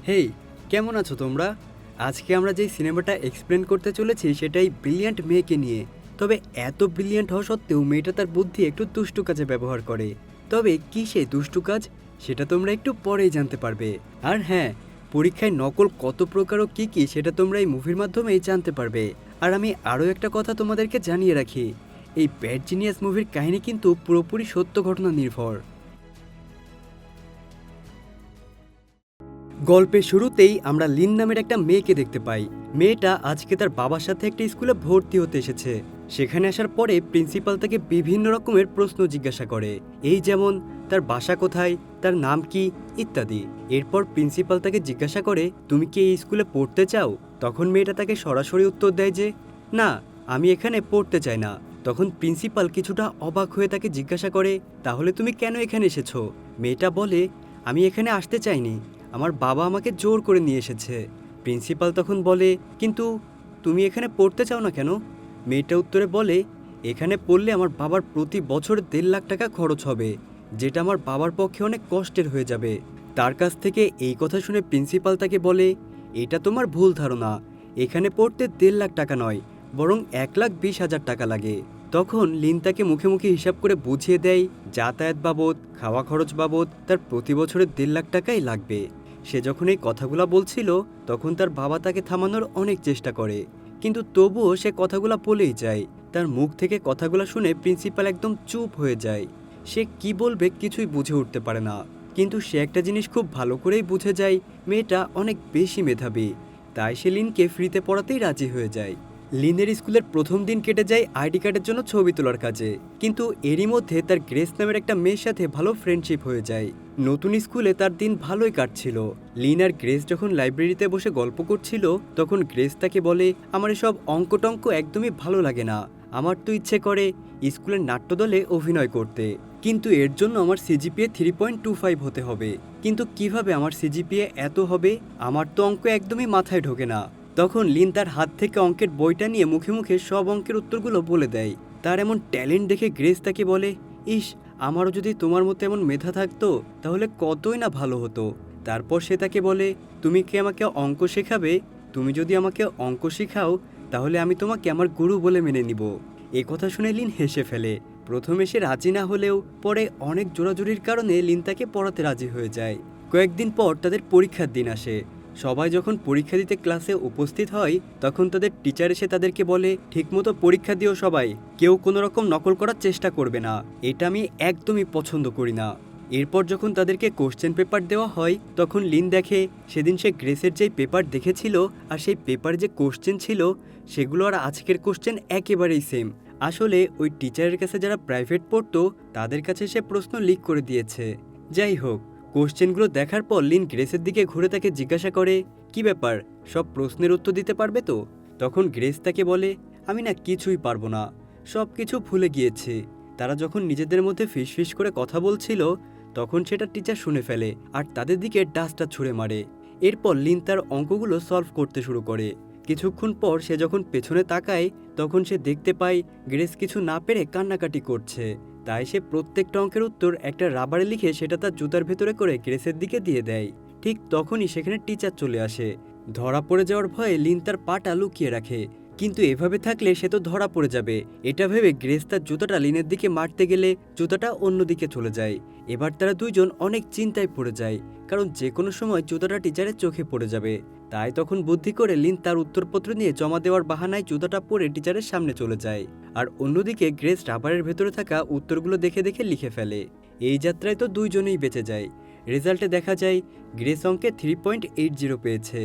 হেই, কেমন আছো তোমরা? আজকে আমরা যেই সিনেমাটা এক্সপ্লেন করতে চলেছি সেটাই ব্রিলিয়ান্ট মেয়েকে নিয়ে। তবে এত ব্রিলিয়ান্ট হওয়া সত্ত্বেও মেয়েটা তার বুদ্ধি একটু দুষ্টু কাজে ব্যবহার করে। তবে কী সেই দুষ্টু কাজ সেটা তোমরা একটু পরেই জানতে পারবে। আর হ্যাঁ, পরীক্ষায় নকল কত প্রকার ও কী কী সেটা তোমরা এই মুভির মাধ্যমেই জানতে পারবে। আর আমি আরও একটা কথা তোমাদেরকে জানিয়ে রাখি, এই ব্যাড জিনিয়াস মুভির কাহিনী কিন্তু পুরোপুরি সত্য ঘটনা নির্ভর। গল্পের শুরুতেই আমরা লিন নামের একটা মেয়েকে দেখতে পাই। মেয়েটা আজকে তার বাবার সাথে একটা স্কুলে ভর্তি হতে এসেছে। সেখানে আসার পরে প্রিন্সিপাল তাকে বিভিন্ন রকমের প্রশ্ন জিজ্ঞাসা করে, এই যেমন তার বাসা কোথায়, তার নাম কি, ইত্যাদি। এরপর প্রিন্সিপাল তাকে জিজ্ঞাসা করে, তুমি কি এই স্কুলে পড়তে চাও? তখন মেয়েটা তাকে সরাসরি উত্তর দেয় যে না, আমি এখানে পড়তে চাই না। তখন প্রিন্সিপাল কিছুটা অবাক হয়ে তাকে জিজ্ঞাসা করে, তাহলে তুমি কেন এখানে এসেছো? মেয়েটা বলে, আমি এখানে আসতে চাইনি, আমার বাবা আমাকে জোর করে নিয়ে এসেছে। প্রিন্সিপাল তখন বলে, কিন্তু তুমি এখানে পড়তে চাও না কেন? মেয়েটা উত্তরে বলে, এখানে পড়লে আমার বাবার প্রতি বছর 1.5 লাখ টাকা খরচ হবে, যেটা আমার বাবার পক্ষে অনেক কষ্টের হয়ে যাবে। তার কাছ থেকে এই কথা শুনে প্রিন্সিপাল তাকে বলে, এটা তোমার ভুল ধারণা, এখানে পড়তে 1.5 লাখ টাকা নয়, বরং 1,20,000 টাকা লাগে। তখন লিন তাকে মুখে মুখে হিসাব করে বুঝিয়ে দেয়, যাতায়াত বাবদ, খাওয়া খরচ বাবদ তার প্রতি বছরের 1.5 লাখ টাকাই লাগবে। সে যখন এই কথাগুলো বলছিল তখন তার বাবা তাকে থামানোর অনেক চেষ্টা করে, কিন্তু তবুও সে কথাগুলো বলেই যায়। তার মুখ থেকে কথাগুলো শুনে প্রিন্সিপাল একদম চুপ হয়ে যায়। সে কি বলবে কিছুই বুঝে উঠতে পারে না। কিন্তু সে একটা জিনিস খুব ভালো করেই বুঝে যায়, মেয়েটা অনেক বেশি মেধাবী। তাই সে লিনকে ফ্রিতে পড়াতেই রাজি হয়ে যায়। লিনের স্কুলের প্রথম দিন কেটে যায় আইডি কার্ডের জন্য ছবি তোলার কাজে, কিন্তু এরই মধ্যে তার গ্রেস নামের একটা মেয়ের সাথে ভালো ফ্রেন্ডশিপ হয়ে যায়। নতুন স্কুলে তার দিন ভালোই কাটছিল। লিন আর গ্রেস যখন লাইব্রেরিতে বসে গল্প করছিল তখন গ্রেস তাকে বলে, আমার এসব অঙ্ক টঙ্ক একদমই ভালো লাগে না, আমার তো ইচ্ছে করে স্কুলের নাট্যদলে অভিনয় করতে, কিন্তু এর জন্য আমার সিজিপিএ 3.25 হতে হবে। কিন্তু কিভাবে আমার সিজিপিএ এত হবে? আমার তো অঙ্ক একদমই মাথায় ঢোকে না। তখন লিন তার হাত থেকে অঙ্কের বইটা নিয়ে মুখে মুখে সব অঙ্কের উত্তরগুলো বলে দেয়। তার এমন ট্যালেন্ট দেখে গ্রেস তাকে বলে, ইস, আমারও যদি তোমার মতো এমন মেধা থাকতো তাহলে কতই না ভালো হতো। তারপর সে তাকে বলে, তুমি কি আমাকে অঙ্ক শেখাবে? তুমি যদি আমাকে অঙ্ক শেখাও তাহলে আমি তোমাকে আমার গুরু বলে মেনে নিব। এ কথা শুনে লিন হেসে ফেলে। প্রথমে সে রাজি না হলেও পরে অনেক জোরাজুরির কারণে লিন তাকে পড়াতে রাজি হয়ে যায়। কয়েকদিন পর তাদের পরীক্ষার দিন আসে। সবাই যখন পরীক্ষা দিতে ক্লাসে উপস্থিত হয় তখন তাদের টিচার এসে তাদেরকে বলে, ঠিকমতো পরীক্ষা দিও সবাই, কেউ কোনো রকম নকল করার চেষ্টা করবে না, এটা আমি একদমই পছন্দ করি না। এরপর যখন তাদেরকে কোশ্চেন পেপার দেওয়া হয় তখন লিন দেখে সেদিন সে গ্রেসের যেই পেপার দেখেছিল আর সেই পেপারে যে কোশ্চেন ছিল সেগুলো আর আজকের কোশ্চেন একেবারেই সেম। আসলে ওই টিচারের কাছে যারা প্রাইভেট পড়তো তাদের কাছে সে প্রশ্ন লিক করে দিয়েছে। যাই হোক, কোশ্চেনগুলো দেখার পর লিন গ্রেসের দিকে ঘুরে তাকে জিজ্ঞাসা করে, কি ব্যাপার, সব প্রশ্নের উত্তর দিতে পারবে তো? তখন গ্রেস তাকে বলে, আমি না কিছুই পারবো না, সব কিছু ভুলে গিয়েছি। তারা যখন নিজেদের মধ্যে ফিসফিস করে কথা বলছিল তখন সেটা টিচার শুনে ফেলে আর তাদের দিকে ডাস্টার ছুঁড়ে মারে। এরপর লিন তার অঙ্কগুলো সলভ করতে শুরু করে। কিছুক্ষণ পর সে যখন পেছনে তাকায় তখন সে দেখতে পায় গ্রেস কিছু না পেরে কান্নাকাটি করছে। তাই সে প্রত্যেকটা অঙ্কের উত্তর একটা রাবারে লিখে সেটা তার জুতার ভেতরে করে গ্রেসের দিকে দিয়ে দেয়। ঠিক তখনই সেখানে টিচার চলে আসে। ধরা পড়ে যাওয়ার ভয়ে লিন তার পাটা লুকিয়ে রাখে, কিন্তু এভাবে থাকলে সে তো ধরা পড়ে যাবে। এটা ভেবে গ্রেস তার জুতাটা লিনের দিকে মারতে গেলে জুতাটা অন্যদিকে চলে যায়। এবার তারা দুইজন অনেক চিন্তায় পড়ে যায়, কারণ যে কোনো সময় জুতাটা টিচারের চোখে পড়ে যাবে। তাই তখন বুদ্ধি করে লিন তার উত্তরপত্র নিয়ে জমা দেওয়ার বাহানায় জুতাটা পরে টিচারের সামনে চলে যায়। আর অন্যদিকে গ্রেস রাবারের ভেতরে থাকা উত্তরগুলো দেখে দেখে লিখে ফেলে। এই যাত্রায় তো দুইজনেই বেঁচে যায়। রেজাল্টে দেখা যায় গ্রেস অঙ্কে 3.80 পেয়েছে।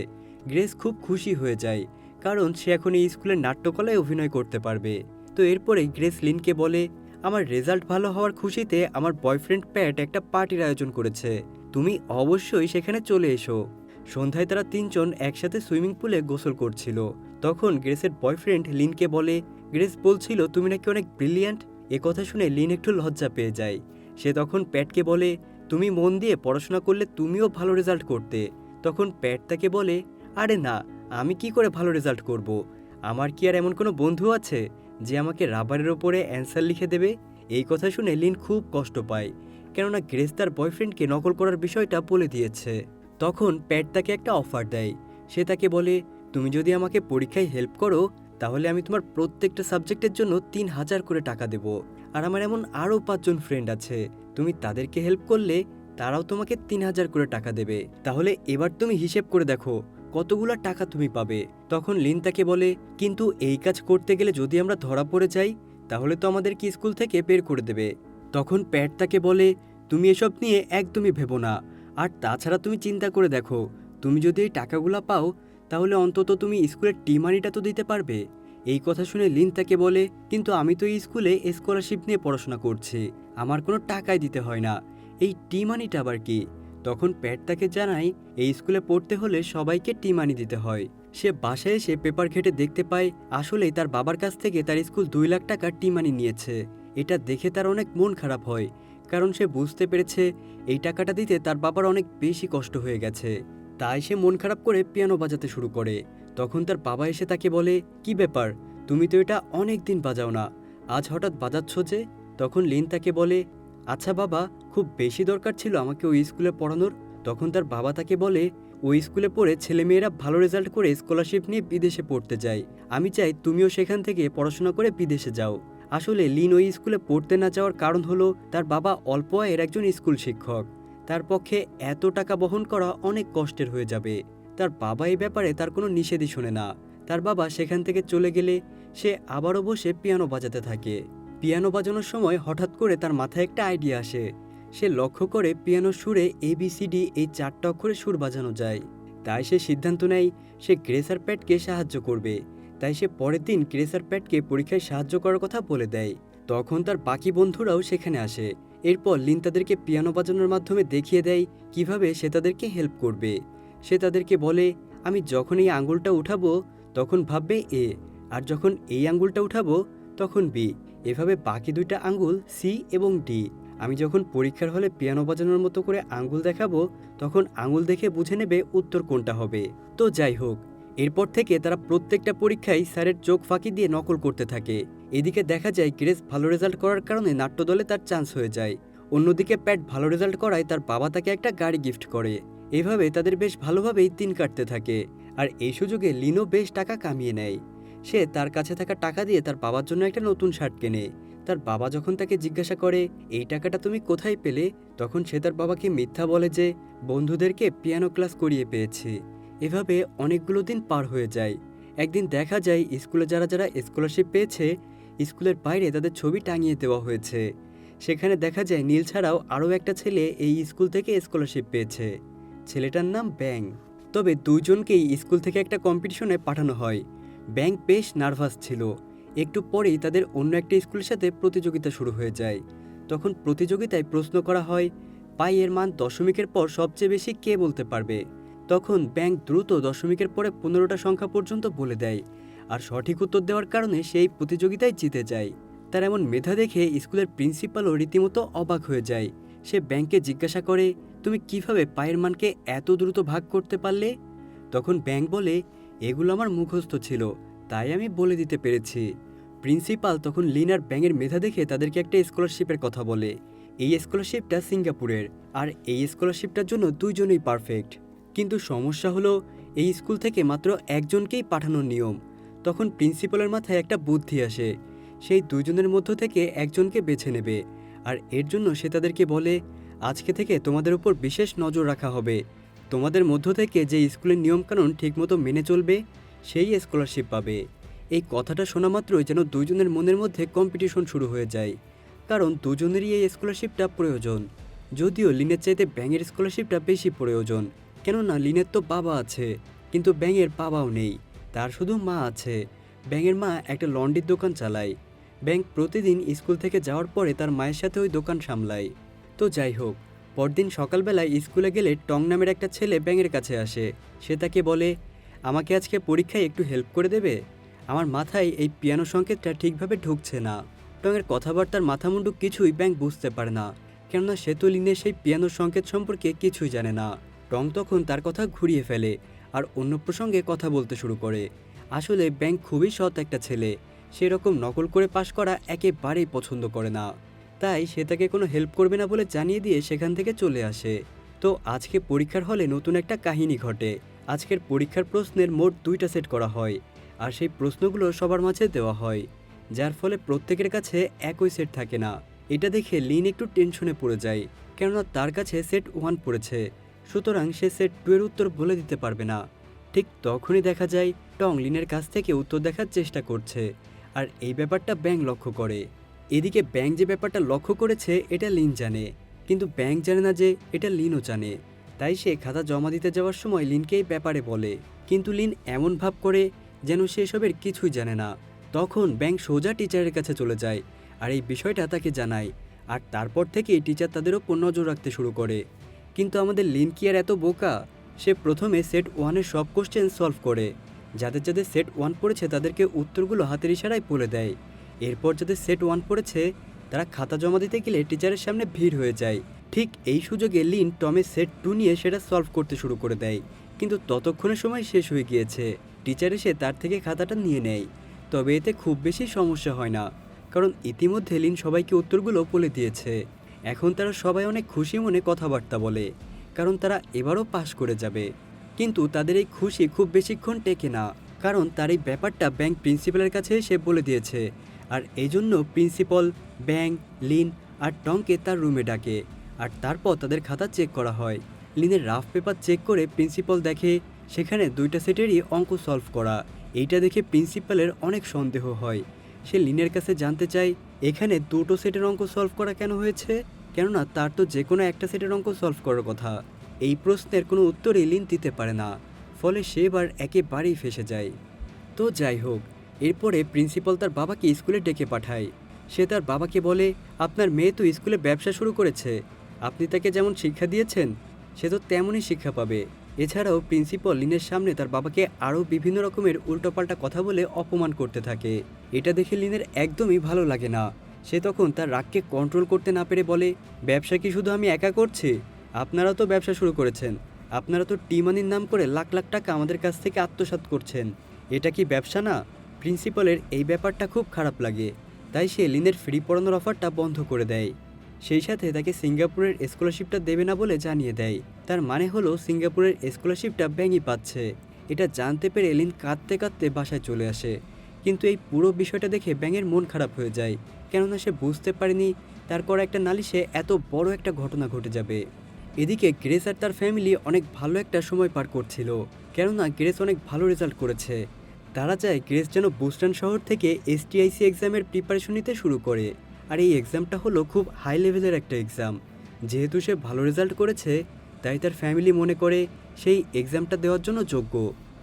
গ্রেস খুব খুশি হয়ে যায়, কারণ সে এখন এই স্কুলের নাট্যকলায় অভিনয় করতে পারবে। তো এরপরে গ্রেস লিনকে বলে, আমার রেজাল্ট ভালো হওয়ার খুশিতে আমার বয়ফ্রেন্ড প্যাট একটা পার্টির আয়োজন করেছে, তুমি অবশ্যই সেখানে চলে এসো। সন্ধ্যায় তারা তিনজন একসাথে সুইমিং পুলে গোসল করছিল। তখন গ্রেসের বয়ফ্রেন্ড লিনকে বলে, গ্রেস বলছিল তুমি নাকি অনেক ব্রিলিয়ান্ট। এ কথা শুনে লিন একটু লজ্জা পেয়ে যায়। সে তখন প্যাটকে বলে, তুমি মন দিয়ে পড়াশোনা করলে তুমিও ভালো রেজাল্ট করতে। তখন প্যাট তাকে বলে, আরে না, আমি কি করে ভালো রেজাল্ট করব? আমার কি আর এমন কোনো বন্ধু আছে যে আমাকে রাবারের ওপরে অ্যান্সার লিখে দেবে? এই কথা শুনে লিন খুব কষ্ট পায়, কেননা গ্রেস তার বয়ফ্রেন্ডকে নকল করার বিষয়টা বলে দিয়েছে। তখন প্যাট তাকে একটা অফার দেয়। সে তাকে বলে, তুমি যদি আমাকে পরীক্ষায় হেল্প করো তাহলে আমি তোমার প্রত্যেকটা সাবজেক্টের জন্য ৩,০০০ করে টাকা দেব। আর আমার এমন আরও ৫ জন ফ্রেন্ড আছে, তুমি তাদেরকে হেল্প করলে তারাও তোমাকে ৩,০০০ করে টাকা দেবে। তাহলে এবার তুমি হিসেব করে দেখো কতগুলো টাকা তুমি পাবে। তখন লিন তাকে বলে, কিন্তু এই কাজ করতে গেলে যদি আমরা ধরা পড়ে যাই তাহলে তো আমাদেরকে স্কুল থেকে বের করে দেবে। তখন প্যাট তাকে বলে, তুমি এসব নিয়ে একদমই ভেবো না। আর তাছাড়া তুমি চিন্তা করে দেখো, তুমি যদি এই টাকাগুলো পাও তাহলে অন্তত তুমি স্কুলের টি মানিটা তো দিতে পারবে। এই কথা শুনে লিন তাকে বলে, কিন্তু আমি তো এই স্কুলে স্কলারশিপ নিয়ে পড়াশোনা করছি, আমার কোনো টাকাই দিতে হয় না, এই টি মানিটা আবার কি? তখন প্যাট তাকে জানায়, এই স্কুলে পড়তে হলে সবাইকে টি মানি দিতে হয়। সে বাসায় এসে পেপার ঘেটে দেখতে পায় আসলেই তার বাবার কাছ থেকে তার স্কুল 2 লাখ টাকা টি মানি নিয়েছে। এটা দেখে তার অনেক মন খারাপ হয়, কারণ সে বুঝতে পেরেছে এই টাকাটা দিতে তার বাবার অনেক বেশি কষ্ট হয়ে গেছে। তাই সে মন খারাপ করে পিয়ানো বাজাতে শুরু করে। তখন তার বাবা এসে তাকে বলে, কি ব্যাপার, তুমি তো এটা অনেক দিন বাজাও না, আজ হঠাৎ বাজাচ্ছ যে? তখন লিন তাকে বলে, আচ্ছা বাবা, খুব বেশি দরকার ছিল আমাকে ওই স্কুলে পড়ানোর। তখন তার বাবা তাকে বলে, ওই স্কুলে পড়ে ছেলেমেয়েরা ভালো রেজাল্ট করে স্কলারশিপ নিয়ে বিদেশে পড়তে যায়, আমি চাই তুমিও সেখান থেকে পড়াশোনা করে বিদেশে যাও। আসলে লিন ওই স্কুলে পড়তে না যাওয়ার কারণ হলো তার বাবা অল্প আয়ের একজন স্কুল শিক্ষক, তার পক্ষে এত টাকা বহন করা অনেক কষ্টের হয়ে যাবে। তার বাবা এই ব্যাপারে তার কোনো নিষেধই শোনে না। তার বাবা সেখান থেকে চলে গেলে সে আবারও বসে পিয়ানো বাজাতে থাকে। পিয়ানো বাজানোর সময় হঠাৎ করে তার মাথায় একটা আইডিয়া আসে। সে লক্ষ্য করে পিয়ানোর সুরে ABCD এই 4টা অক্ষরে সুর বাজানো যায়। তাই সে সিদ্ধান্ত নেয় সে গ্রেস আর প্যাটকে সাহায্য করবে। তাই সে পরের দিন গ্রেস আর প্যাটকে পরীক্ষায় সাহায্য করার কথা বলে দেয়। তখন তার বাকি বন্ধুরাও সেখানে আসে। এরপর লিন তাদেরকে পিয়ানো বাজানোর মাধ্যমে দেখিয়ে দেয় কিভাবে সে তাদেরকে হেল্প করবে। সে তাদেরকে বলে, আমি যখন এই আঙুলটা উঠাবো তখন ভাববে A, আর যখন এই আঙুলটা উঠাবো তখন B, এভাবে বাকি 2টা আঙুল C এবং D। আমি যখন পরীক্ষার হলে পিয়ানো বাজানোর মতো করে আঙুল দেখাবো তখন আঙুল দেখে বুঝে নেবে উত্তর কোনটা হবে। তো যাই হোক, এরপর থেকে তারা প্রত্যেকটা পরীক্ষায় স্যারের চোখ ফাঁকি দিয়ে নকল করতে থাকে। এদিকে দেখা যায় গ্রেস ভালো রেজাল্ট করার কারণে নাট্যদলে তার চান্স হয়ে যায়। অন্যদিকে প্যাট ভালো রেজাল্ট করায় তার বাবা তাকে একটা গাড়ি গিফট করে। এভাবে তাদের বেশ ভালোভাবেই দিন কাটতে থাকে। আর এই সুযোগে লিনও বেশ টাকা কামিয়ে নেয়। সে তার কাছে থাকা টাকা দিয়ে তার বাবার জন্য একটা নতুন শার্ট কেনে। তার বাবা যখন তাকে জিজ্ঞাসা করে, এই টাকাটা তুমি কোথায় পেলে, তখন সে তার বাবাকে মিথ্যা বলে যে বন্ধুদেরকে পিয়ানো ক্লাস করিয়ে পেয়েছে। এভাবে অনেকগুলো দিন পার হয়ে যায়। একদিন দেখা যায় স্কুলে যারা যারা স্কলারশিপ পেয়েছে স্কুলের বাইরে তাদের ছবি টাঙিয়ে দেওয়া হয়েছে। সেখানে দেখা যায় নীল ছাড়াও আরও একটা ছেলে এই স্কুল থেকে স্কলারশিপ পেয়েছে। ছেলেটার নাম ব্যাং। তবে দুইজনকেই স্কুল থেকে একটা কম্পিটিশনে পাঠানো হয়। ব্যাং বেশ নার্ভাস ছিল। একটু পরেই তাদের অন্য একটা স্কুলের সাথে প্রতিযোগিতা শুরু হয়ে যায়। তখন প্রতিযোগিতায় প্রশ্ন করা হয়, পাই এর মান দশমিকের পর সবচেয়ে বেশি কে বলতে পারবে। তখন ব্যাং দ্রুত দশমিকের পরে 15টা সংখ্যা পর্যন্ত বলে দেয়, আর সঠিক উত্তর দেওয়ার কারণে সেই প্রতিযোগিতায় জিতে যায়। তার এমন মেধা দেখে স্কুলের প্রিন্সিপালও রীতিমতো অবাক হয়ে যায়। সে ব্যাংকে জিজ্ঞাসা করে, তুমি কিভাবে পায়ের মানকে এত দ্রুত ভাগ করতে পারলে? তখন ব্যাং বলে, এগুলো আমার মুখস্থ ছিল, তাই আমি বলে দিতে পেরেছি। প্রিন্সিপাল তখন লিন আর ব্যাঙের মেধা দেখে তাদেরকে একটা স্কলারশিপের কথা বলে। এই স্কলারশিপটা সিঙ্গাপুরের, আর এই স্কলারশিপটার জন্য দুইজনেই পারফেক্ট। কিন্তু সমস্যা হলো এই স্কুল থেকে মাত্র একজনকেই পাঠানোর নিয়ম। তখন প্রিন্সিপালের মাথায় একটা বুদ্ধি আসে, সেই দুইজনের মধ্য থেকে একজনকে বেছে নেবে। আর এর জন্য সে তাদেরকে বলে, আজকে থেকে তোমাদের উপর বিশেষ নজর রাখা হবে। তোমাদের মধ্য থেকে যে স্কুলের নিয়মকানুন ঠিকমতো মেনে চলবে সেই স্কলারশিপ পাবে। এই কথাটা শোনা মাত্রই যেন দুইজনের মনের মধ্যে কম্পিটিশন শুরু হয়ে যায়, কারণ দুজনেরই এই স্কলারশিপটা প্রয়োজন। যদিও লিনের চাইতে ব্যাঙের স্কলারশিপটা বেশি প্রয়োজন, কেননা লিনের তো বাবা আছে কিন্তু ব্যাঙের বাবাও নেই, তার শুধু মা আছে। ব্যাঙের মা একটা লন্ড্রির দোকান চালায়। ব্যাঙ প্রতিদিন স্কুল থেকে যাওয়ার পরে তার মায়ের সাথে ওই দোকান সামলায়। তো যাই হোক, পরদিন সকালবেলায় স্কুলে গেলে টং নামের একটা ছেলে ব্যাঙের কাছে আসে। সে তাকে বলে, আমাকে আজকে পরীক্ষায় একটু হেল্প করে দেবে? আমার মাথায় এই পিয়ানো সংকেতটা ঠিকভাবে ঢুকছে না। টংয়ের কথাবার্তার মাথামুন্ডু কিছুই ব্যাঙ বুঝতে পারে না, কেননা সে তো লিনের সেই পিয়ানোর সংকেত সম্পর্কে কিছুই জানে না। টং তখন তার কথা ঘুরিয়ে ফেলে আর অন্য প্রসঙ্গে কথা বলতে শুরু করে। আসলে ব্যাঙ খুবই সৎ একটা ছেলে, সেরকম নকল করে পাশ করা একেবারেই পছন্দ করে না। তাই সে তাকে কোনো হেল্প করবে না বলে জানিয়ে দিয়ে সেখান থেকে চলে আসে। তো আজকে পরীক্ষার হলে নতুন একটা কাহিনী ঘটে। আজকের পরীক্ষার প্রশ্নের মোট 2টা সেট করা হয়, আর সেই প্রশ্নগুলো সবার মাঝে দেওয়া হয়, যার ফলে প্রত্যেকের কাছে একই সেট থাকে না। এটা দেখে লিন একটু টেনশনে পড়ে যায়, কেননা তার কাছে সেট 1 পড়েছে, সুতরাং সে সেট 2 এর উত্তর বলে দিতে পারবে না। ঠিক তখনই দেখা যায় টং লিনের কাছ থেকে উত্তর দেখার চেষ্টা করছে, আর এই ব্যাপারটা ব্যাং লক্ষ্য করে। এদিকে ব্যাং যে ব্যাপারটা লক্ষ্য করেছে এটা লিন জানে, কিন্তু ব্যাং জানে না যে এটা লিনও জানে। তাই সে খাতা জমা দিতে যাওয়ার সময় লিনকে এই ব্যাপারে বলে, কিন্তু লিন এমন ভাব করে যেন সে এসবের কিছুই জানে না। তখন ব্যাং সোজা টিচারের কাছে চলে যায় আর এই বিষয়টা তাকে জানায়, আর তারপর থেকেই টিচার তাদের ওপর নজর রাখতে শুরু করে। কিন্তু আমাদের লিন কি আর এত বোকা? সে প্রথমে সেট 1-এর সব কোশ্চেন সলভ করে, যাদের যাদের সেট 1 পড়েছে তাদেরকে উত্তরগুলো হাতের ইশারায় বলে দেয়। এরপর যাদের সেট 1 পড়েছে তারা খাতা জমা দিতে গেলে টিচারের সামনে ভিড় হয়ে যায়। ঠিক এই সুযোগে লিন টমের সেট 2 নিয়ে সেটা সলভ করতে শুরু করে দেয়, কিন্তু ততক্ষণে সময় শেষ হয়ে গিয়েছে। টিচার এসে তার থেকে খাতাটা নিয়ে নেয়, তবে এতে খুব বেশি সমস্যা হয় না, কারণ ইতিমধ্যে লিন সবাইকে উত্তরগুলো বলে দিয়েছে। এখন তারা সবাই অনেক খুশি মনে কথাবার্তা বলে, কারণ তারা এবারও পাশ করে যাবে। কিন্তু তাদের এই খুশি খুব বেশিক্ষণ টেকে না, কারণ তার এই ব্যাপারটা ব্যাংক প্রিন্সিপালের কাছে এসে বলে দিয়েছে, আর এই জন্য প্রিন্সিপাল ব্যাং, লিন আর টংকে তার রুমে ডাকে, আর তারপর তাদের খাতা চেক করা হয়। লিনের রাফ পেপার চেক করে প্রিন্সিপাল দেখে সেখানে 2টা সেটেরই অঙ্ক সলভ করা। এইটা দেখে প্রিন্সিপালের অনেক সন্দেহ হয়। সে লিনের কাছে জানতে চায় এখানে 2টো সেটের অঙ্ক সলভ করা কেন হয়েছে, কেননা তার তো যে কোনো একটা সেটের অঙ্ক সলভ করার কথা। এই প্রশ্নের কোনো উত্তরই লিন দিতে পারে না, ফলে সে এবার একেবারেই ফেঁসে যায়। তো যাই হোক, এরপরে প্রিন্সিপাল তার বাবাকে স্কুলে ডেকে পাঠায়। সে তার বাবাকে বলে, আপনার মেয়ে তো স্কুলে ব্যবসা শুরু করেছে, আপনি তাকে যেমন শিক্ষা দিয়েছেন সে তো তেমনই শিক্ষা পাবে। এছাড়াও প্রিন্সিপাল লিনের সামনে তার বাবাকে আরও বিভিন্ন রকমের উল্টোপাল্টা কথা বলে অপমান করতে থাকে। এটা দেখে লিনের একদমই ভালো লাগে না। সে তখন তার রাগকে কন্ট্রোল করতে না পেরে বলে, ব্যবসা কি শুধু আমি একা করছি? আপনারা তো ব্যবসা শুরু করেছেন, আপনারা তো টি মানির নাম করে লাখ লাখ টাকা আমাদের কাছ থেকে আত্মসাৎ করছেন, এটা কি ব্যবসা না? প্রিন্সিপালের এই ব্যাপারটা খুব খারাপ লাগে, তাই সে লিনের ফ্রি পড়ানোর অফারটা বন্ধ করে দেয়। সেই সাথে তাকে সিঙ্গাপুরের স্কলারশিপটা দেবে না বলে জানিয়ে দেয়। তার মানে হলো সিঙ্গাপুরের স্কলারশিপটা ব্যাংই পাচ্ছে। এটা জানতে পেরে লিন কাঁদতে কাঁদতে বাসায় চলে আসে, কিন্তু এই পুরো বিষয়টা দেখে ব্যাঙের মন খারাপ হয়ে যায়, কেননা সে বুঝতে পারেনি তার করা একটা নালিশে এত বড় একটা ঘটনা ঘটে যাবে। এদিকে গ্রেস আর তার ফ্যামিলি অনেক ভালো একটা সময় পার করছিল, কেননা গ্রেস অনেক ভালো রেজাল্ট করেছে। তারা চায় গ্রেস যেন বুস্টান শহর থেকে এসটিআইসি এক্সামের প্রিপারেশন নিতে শুরু করে, আর এই এক্সামটা হলো খুব হাই লেভেলের একটা এক্সাম। যেহেতু সে ভালো রেজাল্ট করেছে, তাই তার ফ্যামিলি মনে করে সেই এক্সামটা দেওয়ার জন্য যোগ্য।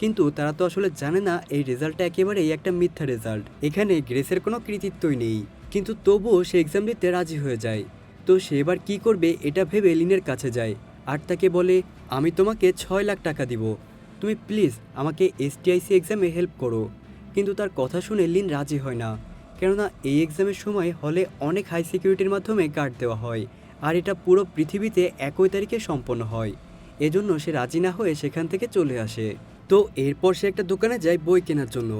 কিন্তু তারা তো আসলে জানে না এই রেজাল্টটা একেবারেই একটা মিথ্যা রেজাল্ট, এখানে গ্রেসের কোনো কৃতিত্বই নেই। কিন্তু তবুও সে এক্সাম দিতে রাজি হয়ে যায়। তো সে এবার কী করবে এটা ভেবে লিনের কাছে যায়, আর তাকে বলে, আমি তোমাকে 6 লাখ টাকা দিব, তুমি প্লিজ আমাকে এসটিআইসি এক্সামে হেল্প করো। কিন্তু তার কথা শুনে লিন রাজি হয় না, কেননা এই এক্সামের সময় হলে অনেক হাই সিকিউরিটির মাধ্যমে গার্ড দেওয়া হয়, আর এটা পুরো পৃথিবীতে একই তারিখে সম্পন্ন হয়। এজন্য সে রাজি না হয়ে সেখান থেকে চলে আসে। তো এরপর সে একটা দোকানে যায় বই কেনার জন্য।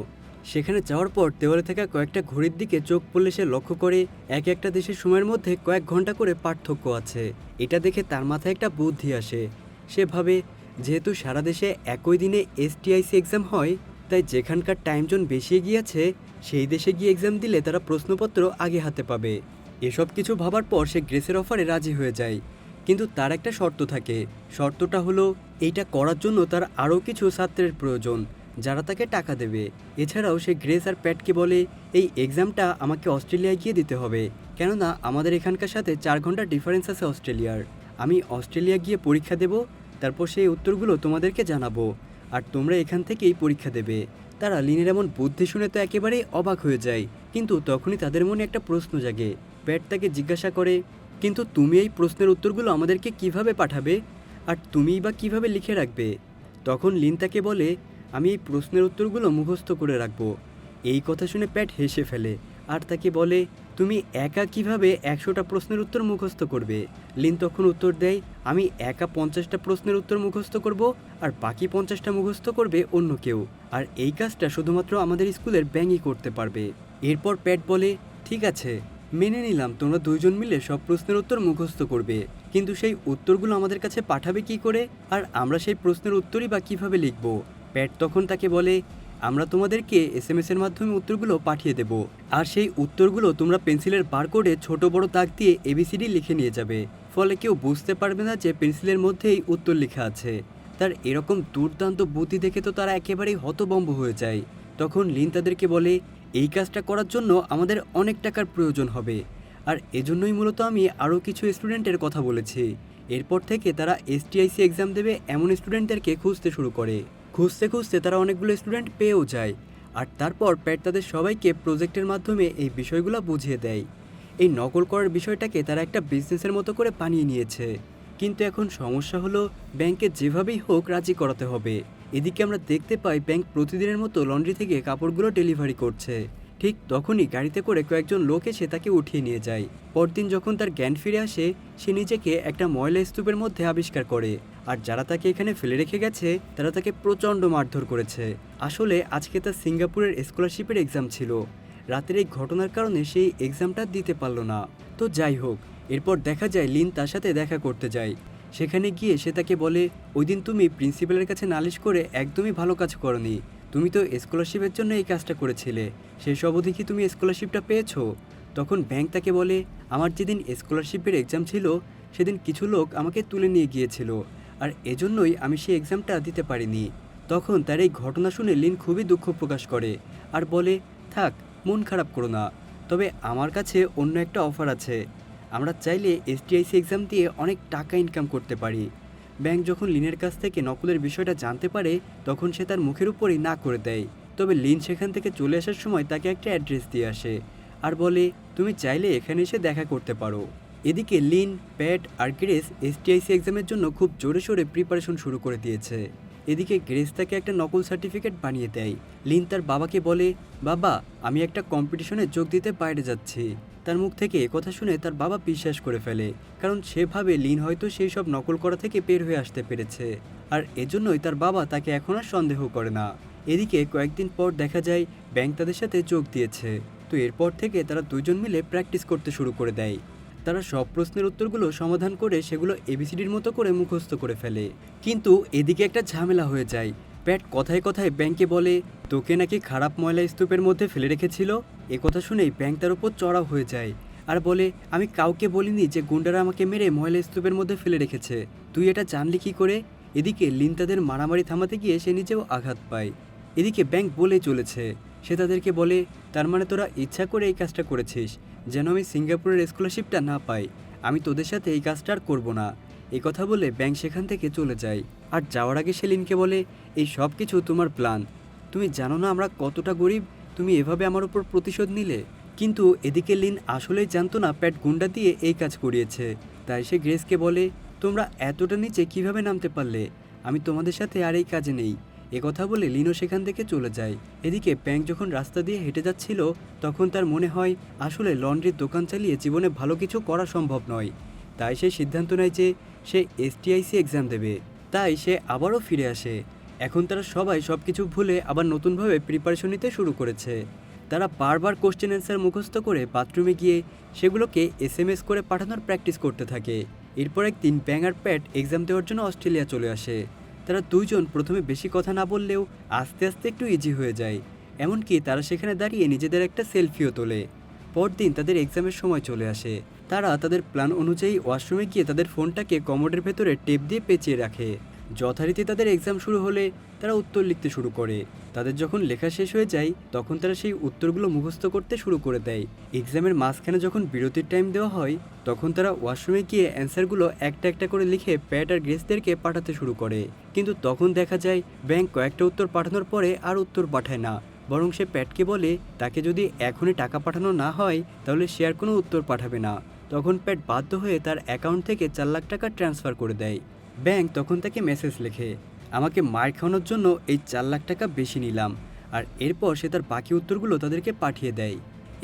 সেখানে যাওয়ার পর দেওয়ালে থাকা কয়েকটা ঘড়ির দিকে চোখ পড়লে সে লক্ষ্য করে এক একটা দেশের সময়ের মধ্যে কয়েক ঘন্টা করে পার্থক্য আছে। এটা দেখে তার মাথায় একটা বুদ্ধি আসে। সে ভাবে, যেহেতু সারা দেশে একই দিনে এসটিআইসি এক্সাম হয়, তাই যেখানকার টাইম জোন বেশি গিয়েছে সেই দেশে গিয়ে এক্সাম দিলে তারা প্রশ্নপত্র আগে হাতে পাবে। এসব কিছু ভাবার পর সে গ্রেসের অফারে রাজি হয়ে যায়, কিন্তু তার একটা শর্ত থাকে। শর্তটা হলো এইটা করার জন্য তার আরও কিছু ছাত্রের প্রয়োজন, যারা তাকে টাকা দেবে। এছাড়াও সে গ্রেস আর প্যাটকে বলে, এই এক্সামটা আমাকে অস্ট্রেলিয়ায় গিয়ে দিতে হবে, কেননা আমাদের এখানকার সাথে 4 ঘন্টা ডিফারেন্স আছে অস্ট্রেলিয়ার। আমি অস্ট্রেলিয়া গিয়ে পরীক্ষা দেব, তারপর সেই উত্তরগুলো তোমাদেরকে জানাবো, আর তোমরা এখান থেকেই পরীক্ষা দেবে। তারা লিনের এমন বুদ্ধি শুনে তো একেবারেই অবাক হয়ে যায়, কিন্তু তখনই তাদের মনে একটা প্রশ্ন জাগে। প্যাট তাকে জিজ্ঞাসা করে, কিন্তু তুমি এই প্রশ্নের উত্তরগুলো আমাদেরকে কিভাবে পাঠাবে, আর তুমিই বা কিভাবে লিখে রাখবে? তখন লিন তাকে বলে, আমি এই প্রশ্নের উত্তরগুলো মুখস্থ করে রাখবো। এই কথা শুনে প্যাট হেসে ফেলে, আর তাকে বলে, তুমি একা কিভাবে 100টা প্রশ্নের উত্তর মুখস্থ করবে? লিন তখন উত্তর দেয়, আমি একা 50টা প্রশ্নের উত্তর মুখস্থ করব, আর বাকি 50টা মুখস্থ করবে অন্য কেউ, আর এই কাজটা শুধুমাত্র আমাদের স্কুলের ব্যাঙই করতে পারবে। এরপর প্যাট বলে, ঠিক আছে, মেনে নিলাম তোমরা দুইজন মিলে সব প্রশ্নের উত্তর মুখস্থ করবে, কিন্তু সেই উত্তরগুলো আমাদের কাছে পাঠাবে কি করে, আর আমরা সেই প্রশ্নের উত্তরই বা কিভাবে লিখব? প্যাট তখন তাকে বলে, আমরা তোমাদেরকে এসএমএস এর মাধ্যমে উত্তরগুলো পাঠিয়ে দেব, আর সেই উত্তরগুলো তোমরা পেন্সিলের বারকোডে ছোট বড় দাগ দিয়ে এবিসিডি লিখে নিয়ে যাবে, ফলে কেউ বুঝতে পারবে না যে পেন্সিলের মধ্যেই উত্তর লেখা আছে। তার এরকম দুর্দান্ত বুদ্ধি দেখে তো তারা একেবারেই হতভম্ব হয়ে যায়। তখন লিন তাদেরকে বলে, এই কাজটা করার জন্য আমাদের অনেক টাকার প্রয়োজন হবে, আর এজন্যই মূলত আমি আরও কিছু স্টুডেন্টের কথা বলেছি। এরপর থেকে তারা এসটিআইসি এক্সাম দেবে এমন স্টুডেন্টদেরকে খুঁজতে শুরু করে। খুঁজতে খুঁজতে তারা অনেকগুলো স্টুডেন্ট পেয়েও যায়, আর তারপর প্যাট তাদের সবাইকে প্রজেক্টের মাধ্যমে এই বিষয়গুলো বুঝিয়ে দেয়। এই নকল করার বিষয়টাকে তারা একটা বিজনেসের মতো করে বানিয়ে নিয়েছে। কিন্তু এখন সমস্যা হলো, ব্যাংকে যেভাবেই হোক রাজি করাতে হবে। এদিকে আমরা দেখতে পাই ব্যাংক প্রতিদিনের মতো লন্ড্রি থেকে কাপড়গুলো ডেলিভারি করছে। ঠিক তখনই গাড়িতে করে কয়েকজন লোক এসে তাকে উঠিয়ে নিয়ে যায়। পরদিন যখন তার জ্ঞান ফিরে আসে, সে নিজেকে একটা ময়লা স্তূপের মধ্যে আবিষ্কার করে, আর যারা তাকে এখানে ফেলে রেখে গেছে তারা তাকে প্রচণ্ড মারধর করেছে। আসলে আজকে তার সিঙ্গাপুরের স্কলারশিপের এক্সাম ছিল। রাতের এই ঘটনার কারণে সেই এক্সামটা দিতে পারলো না। তো যাই হোক, এরপর দেখা যায় লিন তার সাথে দেখা করতে যায়। সেখানে গিয়ে সে তাকে বলে, ওই দিন তুমি প্রিন্সিপালের কাছে নালিশ করে একদমই ভালো কাজ করনি। তুমি তো স্কলারশিপের জন্য এই কাজটা করেছিলে, শেষ অবধি কি তুমি স্কলারশিপটা পেয়েছো? তখন ব্যাংক তাকে বলে, আমার যেদিন স্কলারশিপের এক্সাম ছিল সেদিন কিছু লোক আমাকে তুলে নিয়ে গিয়েছিল, আর এজন্যই আমি সেই এক্সামটা দিতে পারিনি। তখন তার এই ঘটনা শুনে লিন খুবই দুঃখ প্রকাশ করে আর বলে, থাক, মন খারাপ করো না, তবে আমার কাছে অন্য একটা অফার আছে। আমরা চাইলে এসটিআইসি এক্সাম দিয়ে অনেক টাকা ইনকাম করতে পারি। ব্যাংক যখন লিনের কাছ থেকে নকলের বিষয়টা জানতে পারে তখন সে তার মুখের উপরই না করে দেয়। তবে লিন সেখান থেকে চলে আসার সময় তাকে একটা অ্যাড্রেস দিয়ে আসে আর বলে, তুমি চাইলে এখানে এসে দেখা করতে পারো। এদিকে লিন, প্যাট আর গ্রেস এসটিআইসি এক্সামের জন্য খুব জোরে সোরে প্রিপারেশন শুরু করে দিয়েছে। এদিকে গ্রেস তাকে একটা নকল সার্টিফিকেট বানিয়ে দেয়। লিন তার বাবাকে বলে, বাবা, আমি একটা কম্পিটিশনে যোগ দিতে বাইরে যাচ্ছি। তার মুখ থেকে কথা শুনে তার বাবা বিশ্বাস করে ফেলে, কারণ সে ভাবে লিন হয়তো সেই সব নকল করা থেকে বের হয়ে আসতে পেরেছে, আর এজন্যই তার বাবা তাকে এখন আর সন্দেহ করে না। এদিকে কয়েকদিন পর দেখা যায় ব্যাংক তাদের সাথে যোগ দিয়েছে। তো এরপর থেকে তারা দুজন মিলে প্র্যাকটিস করতে শুরু করে দেয়। তারা সব প্রশ্নের উত্তরগুলো সমাধান করে সেগুলো এবিসিডির মতো করে মুখস্থ করে ফেলে। কিন্তু এদিকে একটা ঝামেলা হয়ে যায়। প্যাট কথায় কথায় ব্যাংকে বলে, তোকে নাকি খারাপ ময়লা স্তূপের মধ্যে ফেলে রেখেছিল। এ কথা শুনেই ব্যাংক তার উপর চড়াও হয়ে যায় আর বলে, আমি কাউকে বলিনি যে গুন্ডারা আমাকে মেরে ময়লা স্তূপের মধ্যে ফেলে রেখেছে, তুই এটা জানলি কি করে? এদিকে লিন তাদের মারামারি থামাতে গিয়ে সে নিজেও আঘাত পায়। এদিকে ব্যাংক বলে চলেছে, সে তাদেরকে বলে, তার মানে তোরা ইচ্ছা করে এই কাজটা করেছিস যেন আমি সিঙ্গাপুরের স্কলারশিপটা না পাই। আমি তোদের সাথে এই কাজটা আর করবো না। এই কথা বলে ব্যাংক সেখান থেকে চলে যায়। আর যাওয়ার আগে সে লিনকে বলে, এই সব কিছু তোমার প্ল্যান। তুমি জানো না আমরা কতটা গরিব, তুমি এভাবে আমার উপর প্রতিশোধ নিলে। কিন্তু এদিকে লিন আসলেই জানতো না প্যাট গুন্ডা দিয়ে এই কাজ করিয়েছে। তাই সে গ্রেসকে বলে, তোমরা এতটা নিচে কিভাবে নামতে পারলে? আমি তোমাদের সাথে আর এই কাজে নেই। কথা বলে লিনও সেখান থেকে চলে যায়। এদিকে ব্যাংক যখন রাস্তা দিয়ে হেঁটে যাচ্ছিল তখন তার মনে হয় আসলে লন্ড্রির দোকান চালিয়ে জীবনে ভালো কিছু করা সম্ভব নয়। তাই সে সিদ্ধান্ত নেয় যে সে এসটিআইসি এক্সাম দেবে। তাই সে আবারও ফিরে আসে। এখন তারা সবাই সব কিছু ভুলে আবার নতুনভাবে প্রিপারেশন নিতে শুরু করেছে। তারা বারবার কোশ্চেন অ্যান্সার মুখস্থ করে বাথরুমে গিয়ে সেগুলোকে এসএমএস করে পাঠানোর প্র্যাকটিস করতে থাকে। এরপর একদিন ব্যাং আর প্যাট এক্সাম দেওয়ার জন্য অস্ট্রেলিয়া চলে আসে। তারা দুইজন প্রথমে বেশি কথা না বললেও আস্তে আস্তে একটু ইজি হয়ে যায়। এমনকি তারা সেখানে দাঁড়িয়ে নিজেদের একটা সেলফিও তোলে। পরদিন তাদের এক্সামের সময় চলে আসে। তারা তাদের প্ল্যান অনুযায়ী ওয়াশরুমে গিয়ে তাদের ফোনটাকে কমোডের ভেতরে টেপ দিয়ে পেঁচিয়ে রাখে। যথারীতি তাদের এক্সাম শুরু হলে তারা উত্তর লিখতে শুরু করে। তাদের যখন লেখা শেষ হয়ে যায় তখন তারা সেই উত্তরগুলো মুখস্থ করতে শুরু করে দেয়। এক্সামের মাঝখানে যখন বিরতির টাইম দেওয়া হয় তখন তারা ওয়াশরুমে গিয়ে অ্যান্সারগুলো একটা একটা করে লিখে প্যাট আর গ্রেসদেরকে পাঠাতে শুরু করে। কিন্তু তখন দেখা যায় ব্যাংক কয়েকটা উত্তর পাঠানোর পরে আর উত্তর পাঠায় না, বরং সে প্যাটকে বলে তাকে যদি এখনই টাকা পাঠানো না হয় তাহলে সে আর কোনো উত্তর পাঠাবে না। তখন প্যাট বাধ্য হয়ে তার অ্যাকাউন্ট থেকে 4 লাখ টাকা ট্রান্সফার করে দেয়। ব্যাংক তখন তাকে মেসেজ লেখে, আমাকে মার খাওয়ানোর জন্য এই 4 লাখ টাকা বেশি নিলাম। আর এরপর সে তার বাকি উত্তরগুলো তাদেরকে পাঠিয়ে দেয়।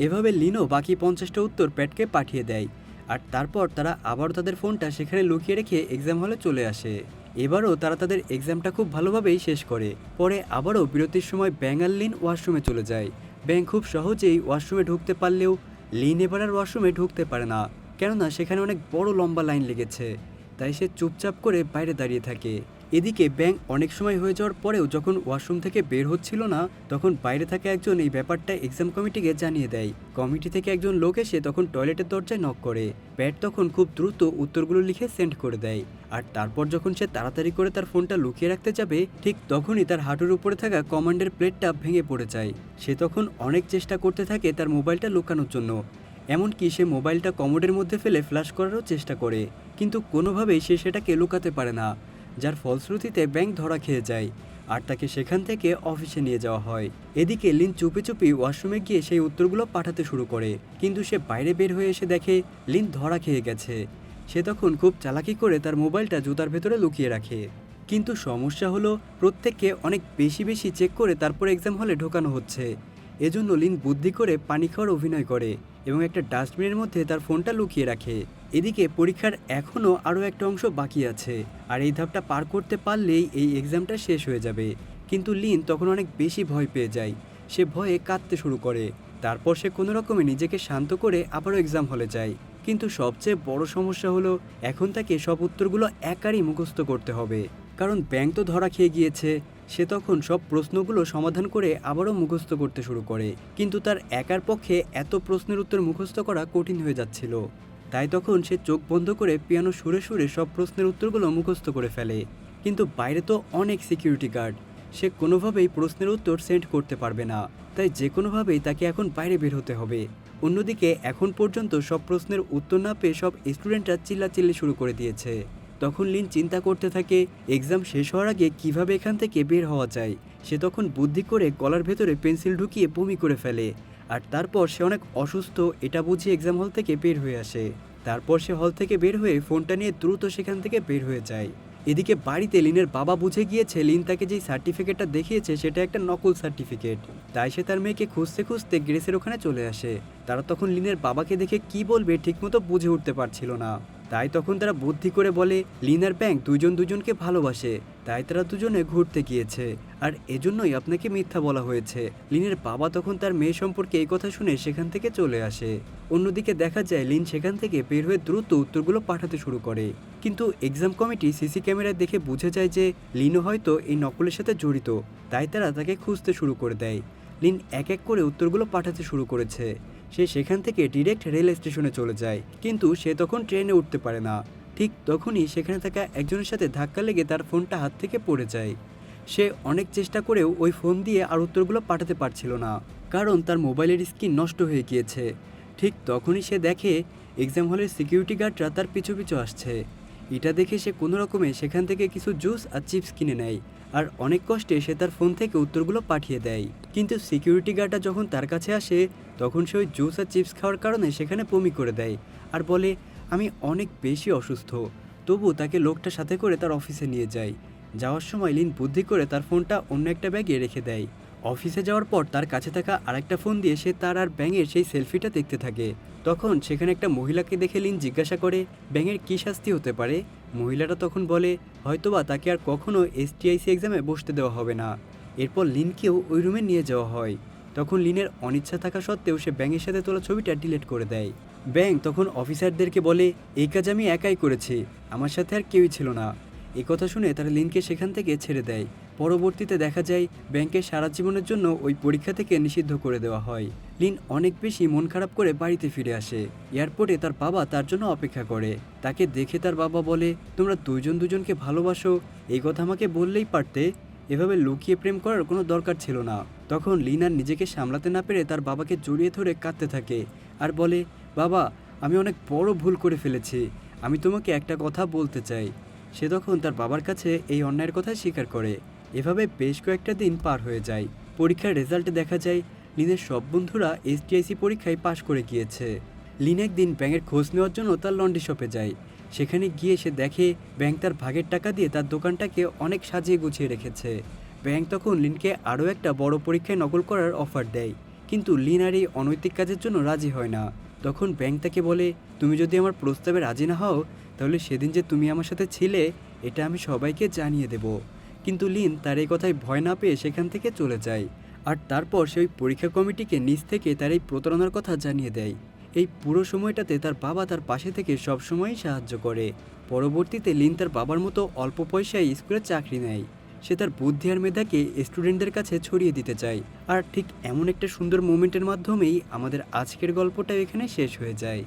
এভাবে লিনো বাকি 50টা উত্তর প্যাটকে পাঠিয়ে দেয়। আর তারপর তারা আবারও তাদের ফোনটা সেখানে লুকিয়ে রেখে এক্সাম হলে চলে আসে। এবারও তারা তাদের এক্সামটা খুব ভালোভাবেই শেষ করে। পরে আবারও বিরতির সময় ব্যাং আর লিন ওয়াশরুমে চলে যায়। ব্যাং খুব সহজেই ওয়াশরুমে ঢুকতে পারলেও লিন এবার আর ওয়াশরুমে ঢুকতে পারে না। কেননা সেখানে অনেক বড় লম্বা লাইন লেগেছে। তাই সে চুপচাপ করে বাইরে দাঁড়িয়ে থাকে। এদিকে ব্যাঙ অনেক সময় হয়ে যাওয়ার পরেও যখন ওয়াশরুম থেকে বের হচ্ছিল না, তখন বাইরে থাকা একজন এই ব্যাপারটা এক্সাম কমিটিকে জানিয়ে দেয়। কমিটি থেকে একজন লোক এসে তখন টয়লেটের দরজায় নক করে। প্যাট তখন খুব দ্রুত উত্তরগুলো লিখে সেন্ড করে দেয়। আর তারপর যখন সে তাড়াতাড়ি করে তার ফোনটা লুকিয়ে রাখতে যাবে, ঠিক তখনই তার হাঁটুর উপরে থাকা কমান্ডের প্লেটটা ভেঙে পড়ে যায়। সে তখন অনেক চেষ্টা করতে থাকে তার মোবাইলটা লুকানোর জন্য। এমনকি সে মোবাইলটা কমোডের মধ্যে ফেলে ফ্ল্যাশ করারও চেষ্টা করে, কিন্তু কোনোভাবেই সে সেটাকে লুকাতে পারে না, যার ফলশ্রুতিতে ব্যাংক ধরা খেয়ে যায়। আর তাকে সেখান থেকে অফিসে নিয়ে যাওয়া হয়। এদিকে লিন চুপি চুপি ওয়াশরুমে গিয়ে সেই উত্তরগুলো পাঠাতে শুরু করে, কিন্তু সে বাইরে বের হয়ে এসে দেখে লিন ধরা খেয়ে গেছে। সে তখন খুব চালাকি করে তার মোবাইলটা জুতার ভেতরে লুকিয়ে রাখে। কিন্তু সমস্যা হলো প্রত্যেককে অনেক বেশি বেশি চেক করে তারপর এক্সাম হলে ঢোকানো হচ্ছে। এজন্য লিন বুদ্ধি করে পানি খাওয়ার অভিনয় করে এবং একটা ডাস্টবিনের মধ্যে তার ফোনটা লুকিয়ে রাখে। এদিকে পরীক্ষার এখনও আরও একটা অংশ বাকি আছে, আর এই ধাপটা পার করতে পারলেই এই এক্সামটা শেষ হয়ে যাবে। কিন্তু লিন তখন অনেক বেশি ভয় পেয়ে যায়। সে ভয়ে কাঁদতে শুরু করে। তারপর সে কোনো রকমে নিজেকে শান্ত করে আবারও এক্সাম হলে যায়। কিন্তু সবচেয়ে বড় সমস্যা হলো এখন তাকে সব উত্তরগুলো একারই মুখস্থ করতে হবে, কারণ ব্যাংক তো ধরা খেয়ে গিয়েছে। সে তখন সব প্রশ্নগুলো সমাধান করে আবারও মুখস্থ করতে শুরু করে, কিন্তু তার একার পক্ষে এত প্রশ্নের উত্তর মুখস্থ করা কঠিন হয়ে যাচ্ছিল। তাই তখন সে চোখ বন্ধ করে পিয়ানো সুরে সুরে সব প্রশ্নের উত্তরগুলো মুখস্থ করে ফেলে। কিন্তু বাইরে তো অনেক সিকিউরিটি গার্ড, সে কোনোভাবেই প্রশ্নের উত্তর সেন্ড করতে পারবে না। তাই যে কোনোভাবেই তাকে এখন বাইরে বের হতে হবে। অন্যদিকে এখন পর্যন্ত সব প্রশ্নের উত্তর না পেয়ে সব স্টুডেন্টরা চিল্লাচিল্লি শুরু করে দিয়েছে। তখন লিন চিন্তা করতে থাকে এক্সাম শেষ হওয়ার আগে কিভাবে এখান থেকে বের হওয়া যায়। সে তখন বুদ্ধি করে গলার ভেতরে পেন্সিল ঢুকিয়ে বমি করে ফেলে। আর তারপর সে অনেক অসুস্থ এটা বুঝিয়ে এক্সাম হল থেকে বের হয়ে আসে। তারপর সে হল থেকে বের হয়ে ফোনটা নিয়ে দ্রুত সেখান থেকে বের হয়ে যায়। এদিকে বাড়িতে লিনের বাবা বুঝে গিয়েছে লিন তাকে যেই সার্টিফিকেটটা দেখিয়েছে সেটা একটা নকল সার্টিফিকেট। তাই সে তার মেয়েকে খুঁজতে খুঁজতে গ্রেসের ওখানে চলে আসে। তারা তখন লিনের বাবাকে দেখে কি বলবে ঠিকমতো বুঝে উঠতে পারছিল না। তাই তখন তারা বুদ্ধি করে বলে লিন আর ব্যাংক দুজন দুজনকে ভালোবাসে, তাই তারা দুজনে ঘুরতে গিয়েছে, আর এজন্যই আপনাকে মিথ্যা বলা হয়েছে। লিনের বাবা তখন তার মেয়ে সম্পর্কে এই কথা শুনে সেখান থেকে চলে আসে। অন্যদিকে দেখা যায় লিন সেখান থেকে বের হয়ে দ্রুত উত্তরগুলো পাঠাতে শুরু করে। কিন্তু এক্সাম কমিটি সিসি ক্যামেরায় দেখে বুঝে যায় যে লিনও হয়তো এই নকলের সাথে জড়িত। তাই তারা তাকে খুঁজতে শুরু করে দেয়। লিন এক এক করে উত্তরগুলো পাঠাতে শুরু করেছে। সে সেখান থেকে ডিরেক্ট রেল স্টেশনে চলে যায়, কিন্তু সে তখন ট্রেনে উঠতে পারে না। ঠিক তখনই সেখানে থাকা একজনের সাথে ধাক্কা লেগে তার ফোনটা হাত থেকে পড়ে যায়। সে অনেক চেষ্টা করেও ওই ফোন দিয়ে আর উত্তরগুলো পাঠাতে পারছিল না, কারণ তার মোবাইলের স্ক্রিন নষ্ট হয়ে গিয়েছে। ঠিক তখনই সে দেখে এক্সাম হলের সিকিউরিটি গার্ডরা তার পিছু পিছু আসছে। এটা দেখে সে কোনো রকমে সেখান থেকে কিছু জুস আর চিপস কিনে নেয়, আর অনেক কষ্টে সে তার ফোন থেকে উত্তরগুলো পাঠিয়ে দেয়। কিন্তু সিকিউরিটি গার্ডটা যখন তার কাছে আসে তখন সে ওই জুস আর চিপস খাওয়ার কারণে সেখানে বমি করে দেয়, আর বলে আমি অনেক বেশি অসুস্থ। তবু তাকে লোকটা সাথে করে তার অফিসে নিয়ে যায়। যাওয়ার সময় লিন বুদ্ধি করে তার ফোনটা অন্য একটা ব্যাগে রেখে দেয়। অফিসে যাওয়ার পর তার কাছে থাকা আরেকটা ফোন দিয়ে সে তার আর ব্যাঙের সেই সেলফিটা দেখতে থাকে। তখন সেখানে একটা মহিলাকে দেখে লিন জিজ্ঞাসা করে ব্যাঙের কী শাস্তি হতে পারে। মহিলাটা তখন বলে হয়তোবা তাকে আর কখনো এসটিআইসি এক্সামে বসতে দেওয়া হবে না। এরপর লিনকেও ওই রুমে নিয়ে যাওয়া হয়। তখন লিনের অনিচ্ছা থাকা সত্ত্বেও সে ব্যাঙের সাথে তোলা ছবিটা ডিলিট করে দেয়। ব্যাঙ তখন অফিসারদেরকে বলে এই কাজ আমি একাই করেছি, আমার সাথে আর কেউই ছিল না। এই কথা শুনে তারা লিনকে সেখান থেকে ছেড়ে দেয়। পরবর্তীতে দেখা যায় ব্যাংকের সারা জীবনের জন্য ওই পরীক্ষা থেকে নিষিদ্ধ করে দেওয়া হয়। লিন অনেক বেশি মন খারাপ করে বাড়িতে ফিরে আসে। এয়ারপোর্টে তার বাবা তার জন্য অপেক্ষা করে। তাকে দেখে তার বাবা বলে তোমরা দুজন দুজনকে ভালোবাসো, এই কথা আমাকে বললেই পারতে, এভাবে লুকিয়ে প্রেম করার কোনো দরকার ছিল না। তখন লিন আর নিজেকে সামলাতে না পেরে তার বাবাকে জড়িয়ে ধরে কাঁদতে থাকে আর বলে বাবা আমি অনেক বড় ভুল করে ফেলেছি, আমি তোমাকে একটা কথা বলতে চাই। সে তখন তার বাবার কাছে এই অন্যায়ের কথা স্বীকার করে। এভাবে বেশ কয়েকটা দিন পার হয়ে যায়। পরীক্ষার রেজাল্টে দেখা যায় লিনের সব বন্ধুরা এসটিআইসি পরীক্ষায় পাশ করে গিয়েছে। লিন একদিন ব্যাঙের খোঁজ নেওয়ার জন্য তার লন্ড্রি শপে যায়। সেখানে গিয়ে সে দেখে ব্যাংক তার ভাগের টাকা দিয়ে তার দোকানটাকে অনেক সাজিয়ে গুছিয়ে রেখেছে। ব্যাংক তখন লিনকে আরও একটা বড় পরীক্ষায় নকল করার অফার দেয়, কিন্তু লিন আর এই অনৈতিক কাজের জন্য রাজি হয় না। তখন ব্যাংক তাকে বলে তুমি যদি আমার প্রস্তাবে রাজি না হও তাহলে সেদিন যে তুমি আমার সাথে ছিলে এটা আমি সবাইকে জানিয়ে দেব। কিন্তু লিন তার এই কথায় ভয় না পেয়ে সেখান থেকে চলে যায়। আর তারপর সে ওই পরীক্ষা কমিটিকে নিজ থেকে তার এই প্রতারণার কথা জানিয়ে দেয়। এই পুরো সময়টাতে তার বাবা তার পাশে থেকে সবসময়ই সাহায্য করে। পরবর্তীতে লিন তার বাবার মতো অল্প পয়সায় স্কুলে চাকরি নেয়। সে তার বুদ্ধি আর মেধাকে স্টুডেন্টদের কাছে ছড়িয়ে দিতে চায়। আর ঠিক এমন একটা সুন্দর মোমেন্টের মাধ্যমেই আমাদের আজকের গল্পটা এখানে শেষ হয়ে যায়।